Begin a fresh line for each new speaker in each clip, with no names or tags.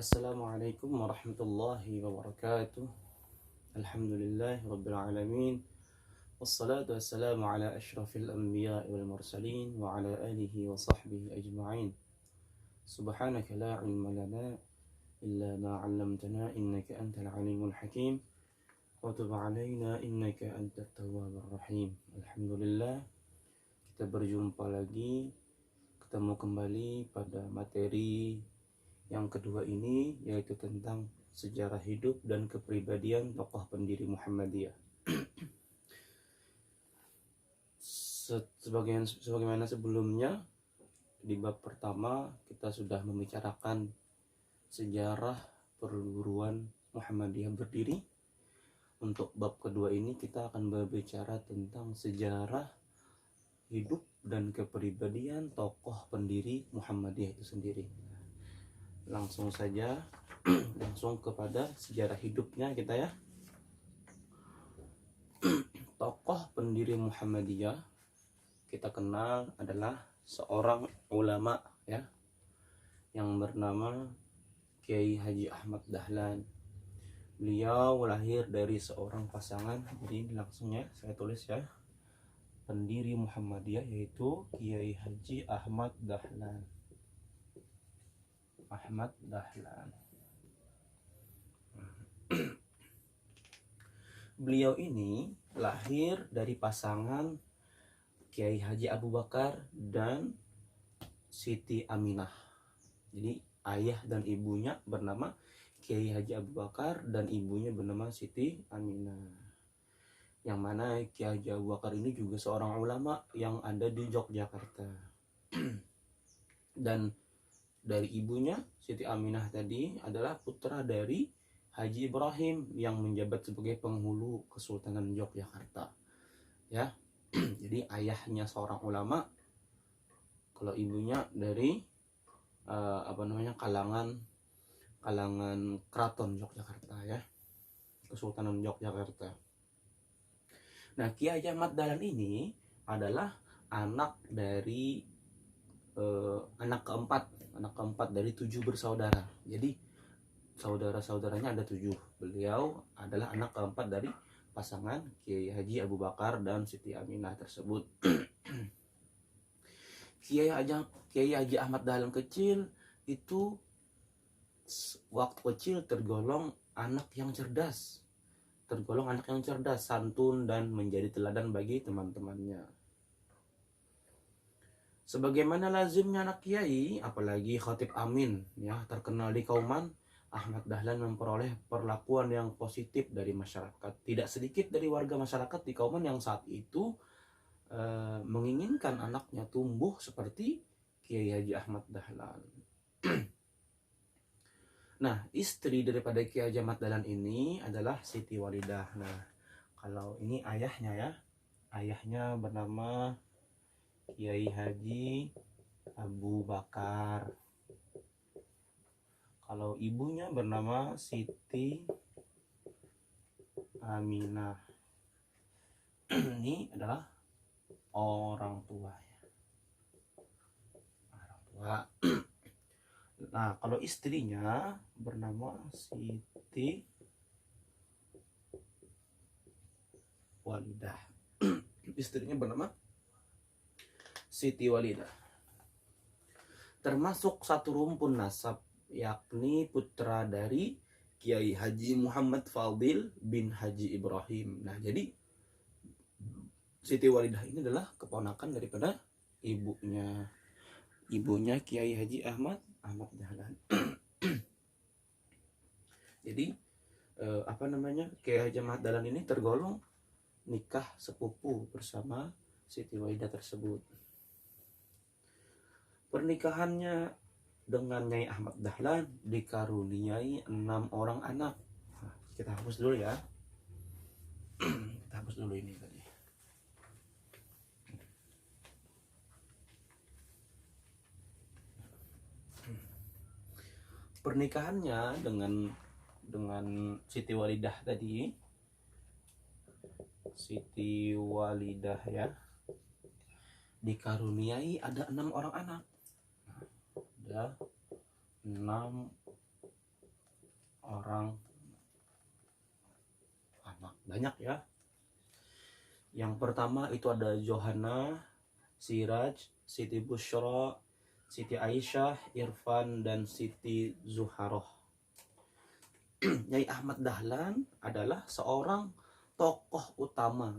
Assalamualaikum warahmatullahi wabarakatuh. Alhamdulillahi rabbil alamin. Wassalatu wassalamu ala asyrafil anbiya wal mursalin wa ala alihi wa sahbihi ajma'in. Subhanaka la ilma lana illa ma 'allamtana innaka antal alimul hakim. Wa tub 'alaina innaka antat tawwabur rahim. Alhamdulillah, kita berjumpa lagi, ketemu kembali pada materi yang kedua ini, yaitu tentang sejarah hidup dan kepribadian tokoh pendiri Muhammadiyah. Sebagaimana sebelumnya, di bab pertama kita sudah membicarakan sejarah perguruan Muhammadiyah berdiri. Untuk bab kedua ini kita akan berbicara tentang sejarah hidup dan kepribadian tokoh pendiri Muhammadiyah itu sendiri. Langsung saja, langsung kepada sejarah hidupnya kita ya. Tokoh pendiri Muhammadiyah kita kenal adalah seorang ulama ya, yang bernama Kiai Haji Ahmad Dahlan. Beliau lahir dari seorang pasangan, jadi langsung ya saya tulis ya, pendiri Muhammadiyah yaitu Kiai Haji Ahmad Dahlan. Ahmad Dahlan. Beliau ini lahir dari pasangan Kiai Haji Abu Bakar dan Siti Aminah. Jadi ayah dan ibunya bernama Kiai Haji Abu Bakar dan ibunya bernama Siti Aminah. Yang mana Kiai Haji Abu Bakar ini juga seorang ulama yang ada di Yogyakarta. Dan dari ibunya Siti Aminah tadi adalah putra dari Haji Ibrahim yang menjabat sebagai penghulu Kesultanan Yogyakarta. Ya. Jadi ayahnya seorang ulama, kalau ibunya dari kalangan keraton Yogyakarta ya. Kesultanan Yogyakarta. Nah, Kiai Ahmad Dahlan ini adalah anak dari anak keempat dari 7 bersaudara. Jadi saudara-saudaranya ada 7. Beliau adalah anak keempat dari pasangan Kiai Haji Abu Bakar dan Siti Aminah tersebut. Kiai Haji Ahmad Dahlan kecil itu waktu kecil tergolong anak yang cerdas, santun dan menjadi teladan bagi teman-temannya. Sebagaimana lazimnya anak kiai, apalagi khatib amin ya, terkenal di Kauman, Ahmad Dahlan memperoleh perlakuan yang positif dari masyarakat. Tidak sedikit dari warga masyarakat di Kauman yang saat itu menginginkan anaknya tumbuh seperti Kiai Haji Ahmad Dahlan. Nah, istri daripada Kiai Haji Ahmad Dahlan ini adalah Siti Walidah. Nah, kalau ini ayahnya ya, ayahnya bernama Kiai Haji Abu Bakar. Kalau ibunya bernama Siti Aminah. Ini adalah orang tua ya. Orang tua. Nah, kalau istrinya bernama Siti Walidah. Istrinya bernama Siti Walidah. Termasuk satu rumpun nasab, yakni putra dari Kiai Haji Muhammad Fadil bin Haji Ibrahim. Nah, jadi Siti Walidah ini adalah keponakan daripada ibunya Kiai Haji Ahmad Dahlan. Jadi Kiai Haji Ahmad Dahlan ini tergolong nikah sepupu bersama Siti Walidah tersebut. Pernikahannya dengan Nyai Ahmad Dahlan dikaruniai 6 orang anak. Nah, kita hapus dulu ya. Kita hapus dulu ini tadi. Pernikahannya dengan Siti Walidah tadi, Siti Walidah ya, dikaruniai ada 6 orang anak. Ada 6 orang anak, banyak ya. Yang pertama itu ada Johanna, Siraj, Siti Bushra, Siti Aisyah, Irfan, dan Siti Zuharoh. Nyai Ahmad Dahlan adalah seorang tokoh utama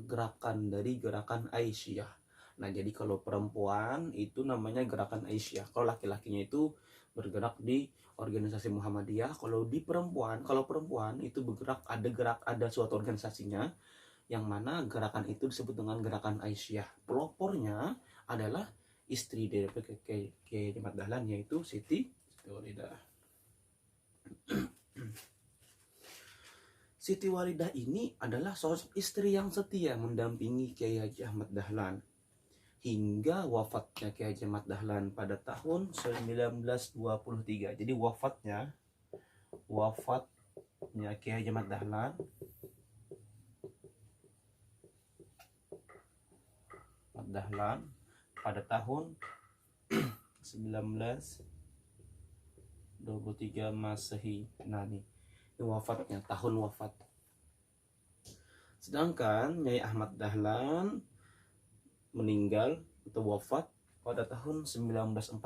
dari gerakan Aisyah. Nah, jadi kalau perempuan itu namanya gerakan Aisyah. Kalau laki-lakinya itu bergerak di organisasi Muhammadiyah. Kalau perempuan itu ada suatu organisasinya yang mana gerakan itu disebut dengan gerakan Aisyah. Pelopornya adalah istri dari Kiai Ahmad Dahlan, yaitu Siti Walidah. Siti Walidah ini adalah sosok istri yang setia mendampingi Kiai Haji Ahmad Dahlan hingga wafatnya Kiai Haji Ahmad Dahlan pada tahun 1923. Jadi wafatnya Kiai Haji Ahmad Dahlan pada tahun 1923 Masehi. Nah, ini wafatnya, tahun wafat. Sedangkan Nyai Ahmad Dahlan meninggal atau wafat pada tahun 1946.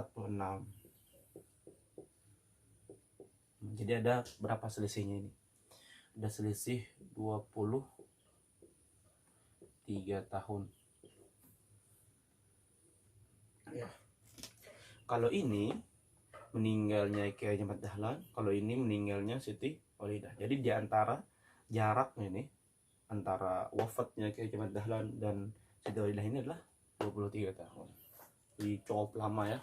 Jadi ada berapa selisihnya ini? Ada selisih 23 tahun. Ya. Kalau ini meninggalnya Kiai Ahmad Dahlan, kalau ini meninggalnya Siti Walidah. Jadi di antara jaraknya ini antara wafatnya Kiai Ahmad Dahlan dan Siti Walidah ini adalah 23 tahun. Jadi cukup lama ya.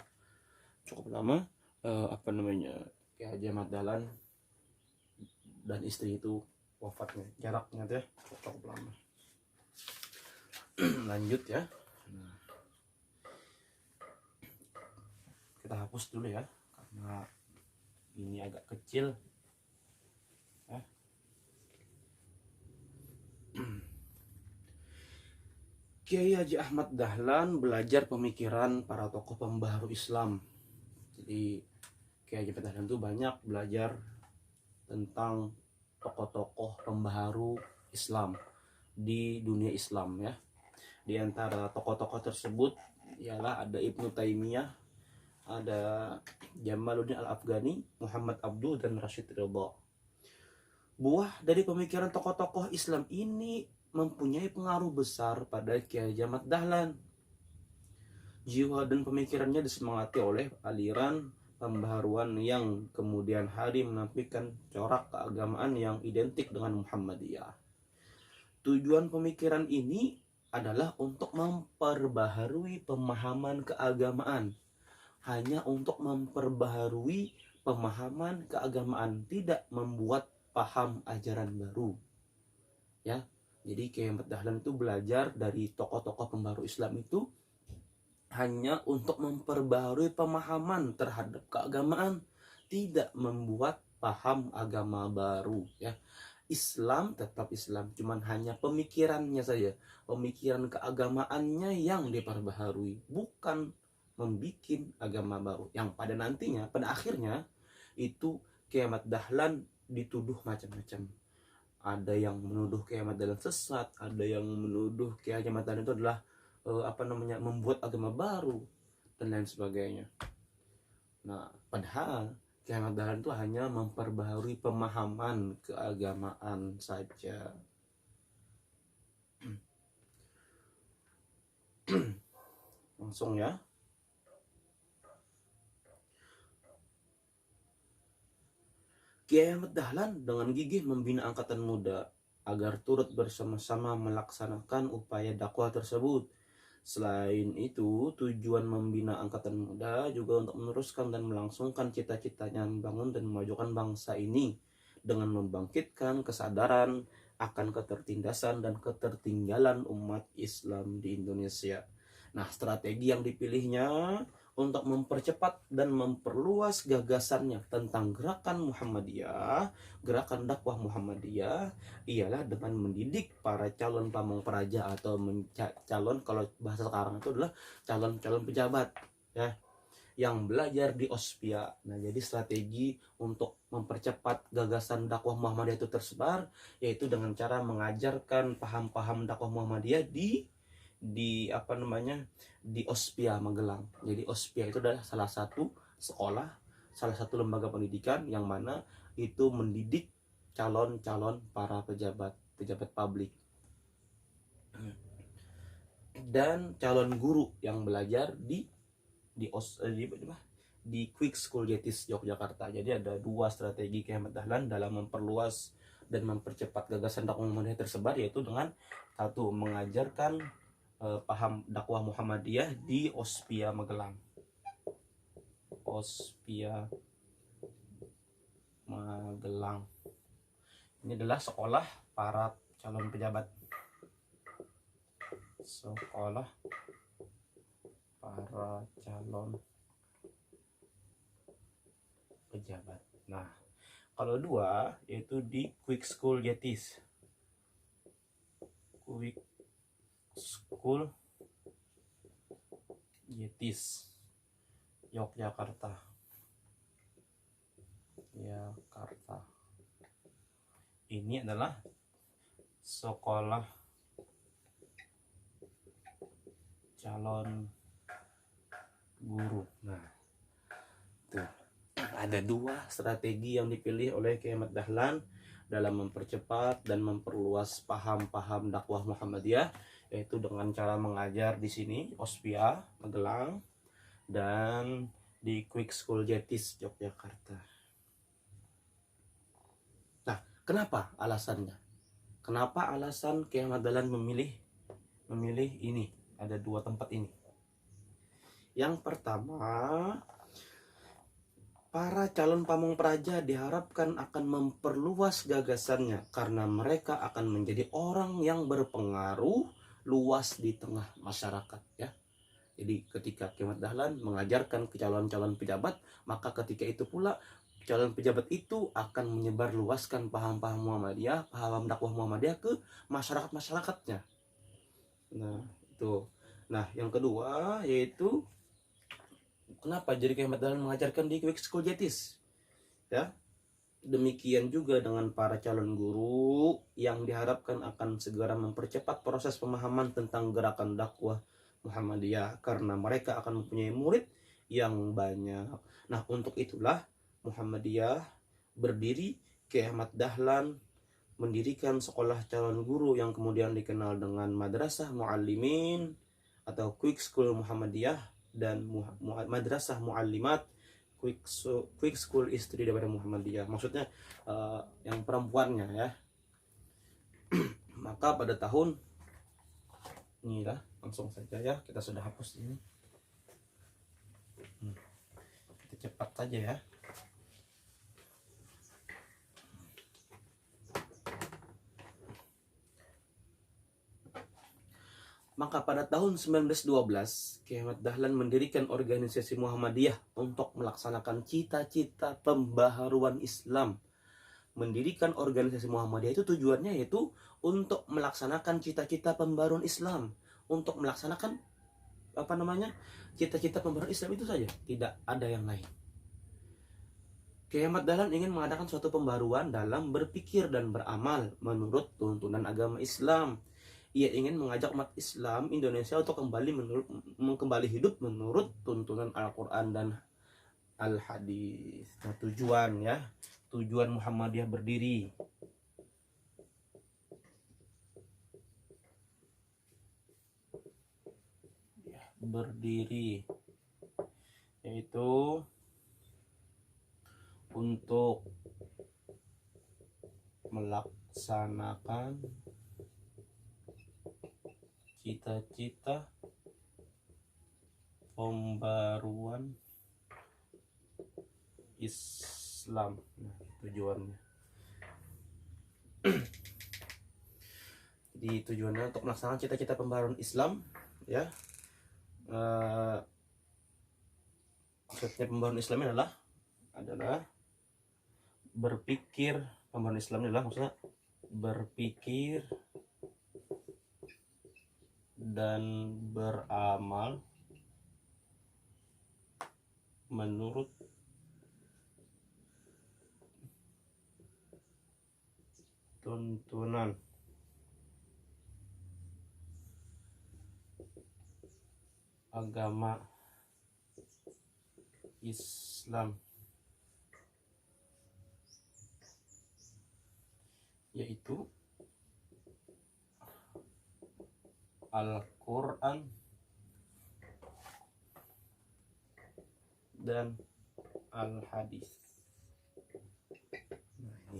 Cukup lama Kiai Ahmad Dahlan dan istri itu wafatnya. Jaraknya tuh ya, cukup lama. Lanjut ya. Kita hapus dulu ya, karena ini agak kecil ya. Kiai Haji Ahmad Dahlan belajar pemikiran para tokoh pembaharu Islam. Jadi Kiai Haji Ahmad Dahlan itu banyak belajar tentang tokoh-tokoh pembaharu Islam di dunia Islam ya. Di antara tokoh-tokoh tersebut ialah ada Ibnu Taimiyah, ada Jamaluddin Al-Afghani, Muhammad Abduh, dan Rashid Ridha. Buah dari pemikiran tokoh-tokoh Islam ini mempunyai pengaruh besar pada Kiai Ahmad Dahlan. Jiwa dan pemikirannya disemangati oleh aliran pembaharuan yang kemudian hari menampilkan corak keagamaan yang identik dengan Muhammadiyah. Tujuan pemikiran ini adalah untuk memperbaharui pemahaman keagamaan. Hanya untuk memperbaharui pemahaman keagamaan, tidak membuat paham ajaran baru. Ya, jadi Kiai Ahmad Dahlan itu belajar dari tokoh-tokoh pembaharu Islam itu hanya untuk memperbaharui pemahaman terhadap keagamaan, tidak membuat paham agama baru. Ya, Islam tetap Islam, cuman hanya pemikirannya saja, pemikiran keagamaannya yang diperbaharui, bukan membikin agama baru yang pada akhirnya itu Kiai Ahmad Dahlan dituduh macam-macam. Ada yang menuduh Kiai Ahmad Dahlan sesat, ada yang menuduh Kiai Ahmad Dahlan itu adalah membuat agama baru dan lain sebagainya. Nah, padahal Kiai Ahmad Dahlan itu hanya memperbaharui pemahaman keagamaan saja. Langsung ya. Kiai Ahmad Dahlan dengan gigih membina angkatan muda agar turut bersama-sama melaksanakan upaya dakwah tersebut. Selain itu, tujuan membina angkatan muda juga untuk meneruskan dan melangsungkan cita-citanya membangun dan memajukan bangsa ini dengan membangkitkan kesadaran akan ketertindasan dan ketertinggalan umat Islam di Indonesia. Nah, strategi yang dipilihnya untuk mempercepat dan memperluas gagasannya tentang gerakan Muhammadiyah, gerakan dakwah Muhammadiyah, ialah dengan mendidik para calon pamong praja atau calon, kalau bahasa sekarang itu adalah calon-calon pejabat ya, yang belajar di Ospia. Nah, jadi strategi untuk mempercepat gagasan dakwah Muhammadiyah itu tersebar yaitu dengan cara mengajarkan paham-paham dakwah Muhammadiyah di Ospia Magelang. Jadi Ospia itu adalah salah satu sekolah, salah satu lembaga pendidikan yang mana itu mendidik calon-calon para pejabat publik dan calon guru yang belajar di Quick School Jetis Yogyakarta. Jadi ada dua strategi Kiai Ahmad Dahlan dalam memperluas dan mempercepat gagasan dakwah Muhammadiyah tersebar, yaitu dengan satu, mengajarkan paham dakwah Muhammadiyah di Ospia Magelang. Ospia Magelang ini adalah sekolah para calon pejabat. Sekolah para calon pejabat. Nah, kalau dua yaitu di Quick School Jetis. Quick School Jetis Yogyakarta. Ini adalah sekolah calon guru. Nah, tuh ada dua strategi yang dipilih oleh Kiai Ahmad Dahlan dalam mempercepat dan memperluas paham-paham dakwah Muhammadiyah, yaitu dengan cara mengajar di sini Ospia Magelang dan di Quick School Jetis Yogyakarta. Nah, kenapa alasannya? Kenapa alasan Kiai Ahmad Dahlan memilih ini? Ada dua tempat ini. Yang pertama, para calon pamong praja diharapkan akan memperluas gagasannya karena mereka akan menjadi orang yang berpengaruh luas di tengah masyarakat ya. Jadi ketika Kiai Ahmad Dahlan mengajarkan ke calon-calon pejabat, maka ketika itu pula calon pejabat itu akan menyebarluaskan paham-paham Muhammadiyah, paham dakwah Muhammadiyah ke masyarakat-masyarakatnya. Nah, itu. Nah, yang kedua yaitu kenapa jadi Kiai Ahmad Dahlan mengajarkan di Quick School Jetis? Ya. Demikian juga dengan para calon guru yang diharapkan akan segera mempercepat proses pemahaman tentang gerakan dakwah Muhammadiyah karena mereka akan mempunyai murid yang banyak. Nah, untuk itulah Muhammadiyah berdiri. Kiai Ahmad Dahlan mendirikan sekolah calon guru yang kemudian dikenal dengan Madrasah Muallimin atau Quick School Muhammadiyah dan Madrasah Muallimat, Quick School istri daripada Muhammadiyah. Maksudnya yang perempuannya ya. Maka pada tahun inilah, langsung saja ya, kita sudah hapus ini. Kita cepat saja ya. Maka pada tahun 1912, Kiai Ahmad Dahlan mendirikan organisasi Muhammadiyah untuk melaksanakan cita-cita pembaharuan Islam. Mendirikan organisasi Muhammadiyah itu tujuannya yaitu untuk melaksanakan cita-cita pembaharuan Islam, untuk melaksanakan cita-cita pembaharuan Islam itu saja, tidak ada yang lain. Kiai Ahmad Dahlan ingin mengadakan suatu pembaruan dalam berpikir dan beramal menurut tuntunan agama Islam Ia ingin mengajak umat Islam Indonesia untuk kembali hidup menurut tuntunan Al-Quran dan Al-Hadis. Nah, tujuan Muhammadiyah berdiri yaitu untuk melaksanakan cita-cita pembaruan Islam. Nah, tujuannya. Jadi tujuannya untuk melaksanakan cita-cita pembaruan Islam, ya. Maksudnya pembaruan Islam adalah berpikir, pembaruan Islam adalah maksudnya berpikir dan beramal menurut tuntunan agama Islam, yaitu Al-Quran dan Al-Hadis. Nah, ini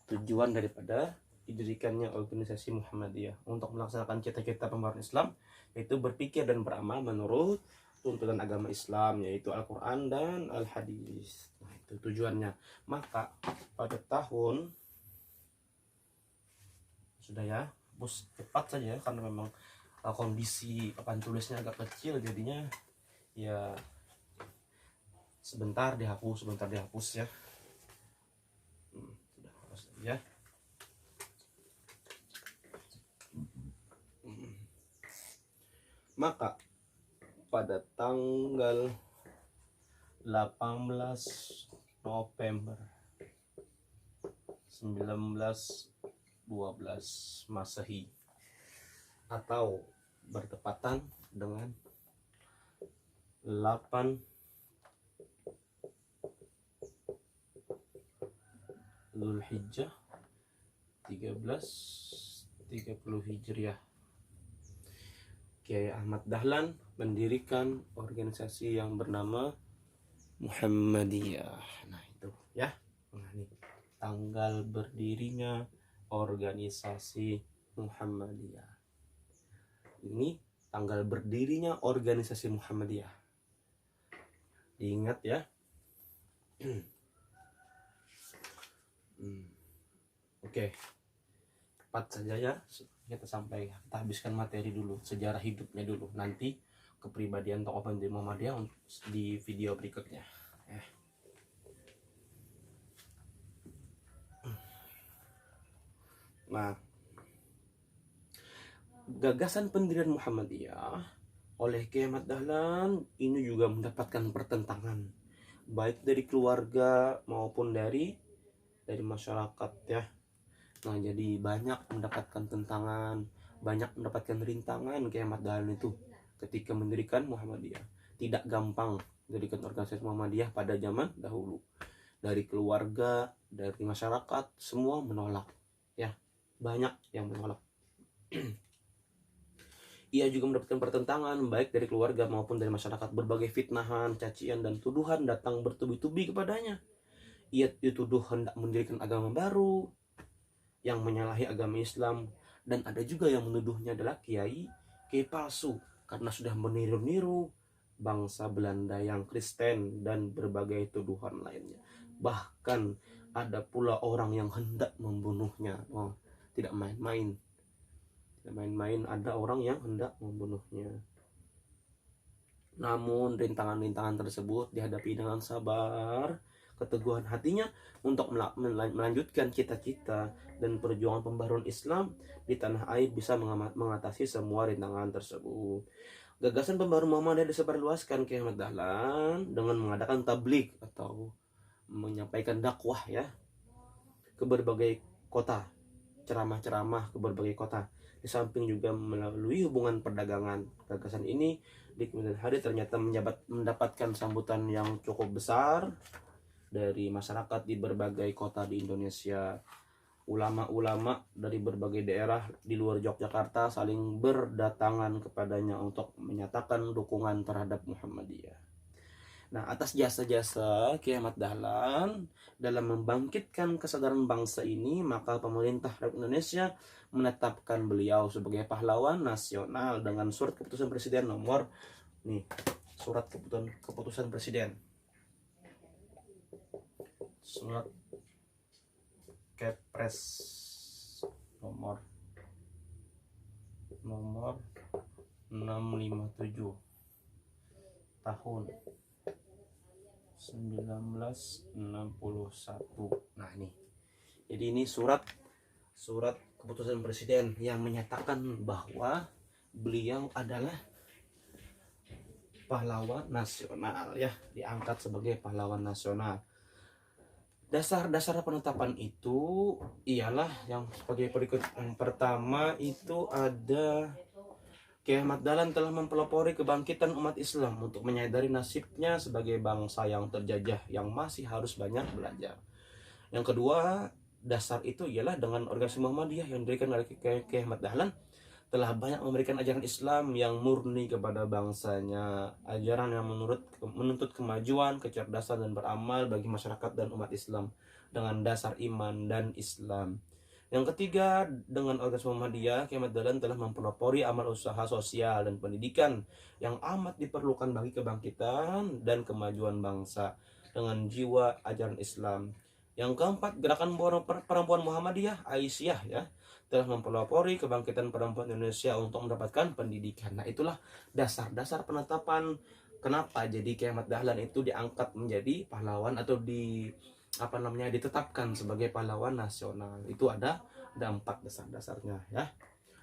tujuan daripada didirikannya organisasi Muhammadiyah untuk melaksanakan cita-cita pembaruan Islam, yaitu berpikir dan beramal menurut tuntunan agama Islam, yaitu Al-Quran dan Al-Hadis. Nah, itu tujuannya. Maka pada tahun sudah ya, bus cepat saja karena memang kondisi papan tulisnya agak kecil, jadinya ya sebentar dihapus ya. Sudah hapus ya. Maka pada tanggal 18 November 1912 Masehi atau bertepatan dengan 8 Zulhijjah 1330 Hijriah, Kiai Ahmad Dahlan mendirikan organisasi yang bernama Muhammadiyah. Nah, itu ya. Nah, ini tanggal berdirinya organisasi Muhammadiyah. Ini tanggal berdirinya organisasi Muhammadiyah. Diingat ya. Oke. Cepat saja ya. Kita habiskan materi dulu, sejarah hidupnya dulu. Nanti kepribadian tokoh pendiri Muhammadiyah di video berikutnya. Nah, gagasan pendirian Muhammadiyah oleh Kiai Ahmad Dahlan ini juga mendapatkan pertentangan, baik dari keluarga maupun dari masyarakat ya. Nah, jadi banyak mendapatkan tentangan, banyak mendapatkan rintangan Kiai Ahmad Dahlan itu ketika mendirikan Muhammadiyah. Tidak gampang mendirikan organisasi Muhammadiyah pada zaman dahulu. Dari keluarga, dari masyarakat, semua menolak ya. Banyak yang menolak. Ia juga mendapatkan pertentangan baik dari keluarga maupun dari masyarakat. Berbagai fitnahan, cacian, dan tuduhan datang bertubi-tubi kepadanya. Ia dituduh hendak mendirikan agama baru yang menyalahi agama Islam, dan ada juga yang menuduhnya adalah kiai palsu karena sudah meniru-niru bangsa Belanda yang Kristen dan berbagai tuduhan lainnya. Bahkan ada pula orang yang hendak membunuhnya. Tidak main-main, ada orang yang hendak membunuhnya. Namun rintangan-rintangan tersebut dihadapi dengan sabar, keteguhan hatinya untuk melanjutkan cita-cita dan perjuangan pembaruan Islam di tanah air bisa mengatasi semua rintangan tersebut. Gagasan pembaruan Muhammadiyah disebarluaskan Kiai Ahmad Dahlan dengan mengadakan tabligh atau menyampaikan dakwah ya ke berbagai kota, ceramah-ceramah ke berbagai kota. Di samping juga melalui hubungan perdagangan, gagasan ini di kemudian hari ternyata mendapatkan sambutan yang cukup besar dari masyarakat di berbagai kota di Indonesia. Ulama-ulama dari berbagai daerah di luar Yogyakarta saling berdatangan kepadanya untuk menyatakan dukungan terhadap Muhammadiyah. Nah, atas jasa-jasa Kiai Ahmad Dahlan dalam membangkitkan kesadaran bangsa ini, maka pemerintah Republik Indonesia menetapkan beliau sebagai pahlawan nasional dengan surat keputusan presiden nomor surat keputusan presiden, surat Kepres nomor 657 tahun 1961. Nah, jadi ini surat keputusan presiden yang menyatakan bahwa beliau adalah pahlawan nasional, ya, diangkat sebagai pahlawan nasional. Dasar-dasar penetapan itu ialah yang sebagai berikut. Yang pertama itu ada Kiai Ahmad Dahlan telah mempelopori kebangkitan umat Islam untuk menyadari nasibnya sebagai bangsa yang terjajah yang masih harus banyak belajar. Yang kedua, dasar itu ialah dengan organisasi Muhammadiyah yang diberikan oleh Kiai Ahmad Dahlan telah banyak memberikan ajaran Islam yang murni kepada bangsanya, ajaran yang menuntut kemajuan, kecerdasan, dan beramal bagi masyarakat dan umat Islam dengan dasar iman dan Islam. Yang ketiga, dengan organisasi Muhammadiyah, Kiai Ahmad Dahlan telah mempelopori amal usaha sosial dan pendidikan yang amat diperlukan bagi kebangkitan dan kemajuan bangsa dengan jiwa ajaran Islam. Yang keempat, gerakan perempuan Muhammadiyah Aisyah, ya, telah mempelopori kebangkitan perempuan Indonesia untuk mendapatkan pendidikan. Nah, itulah dasar-dasar penetapan kenapa jadi Kiai Ahmad Dahlan itu diangkat menjadi pahlawan atau ditetapkan sebagai pahlawan nasional. Itu ada 4 dasar-dasarnya, ya.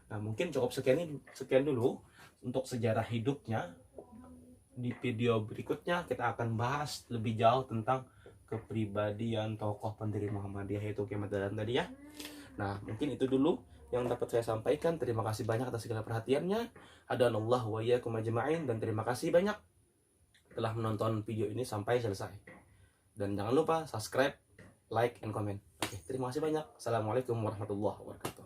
Nah, mungkin cukup sekian dulu untuk sejarah hidupnya. Di video berikutnya kita akan bahas lebih jauh tentang kepribadian tokoh pendiri Muhammadiyah, yaitu Kiai Ahmad Dahlan tadi, ya. Nah, mungkin itu dulu yang dapat saya sampaikan. Terima kasih banyak atas segala perhatiannya. Hadanallahu wa iyyakum ajma'in, dan terima kasih banyak telah menonton video ini sampai selesai. Dan jangan lupa subscribe, like, and comment. Oke, terima kasih banyak. Assalamualaikum warahmatullahi wabarakatuh.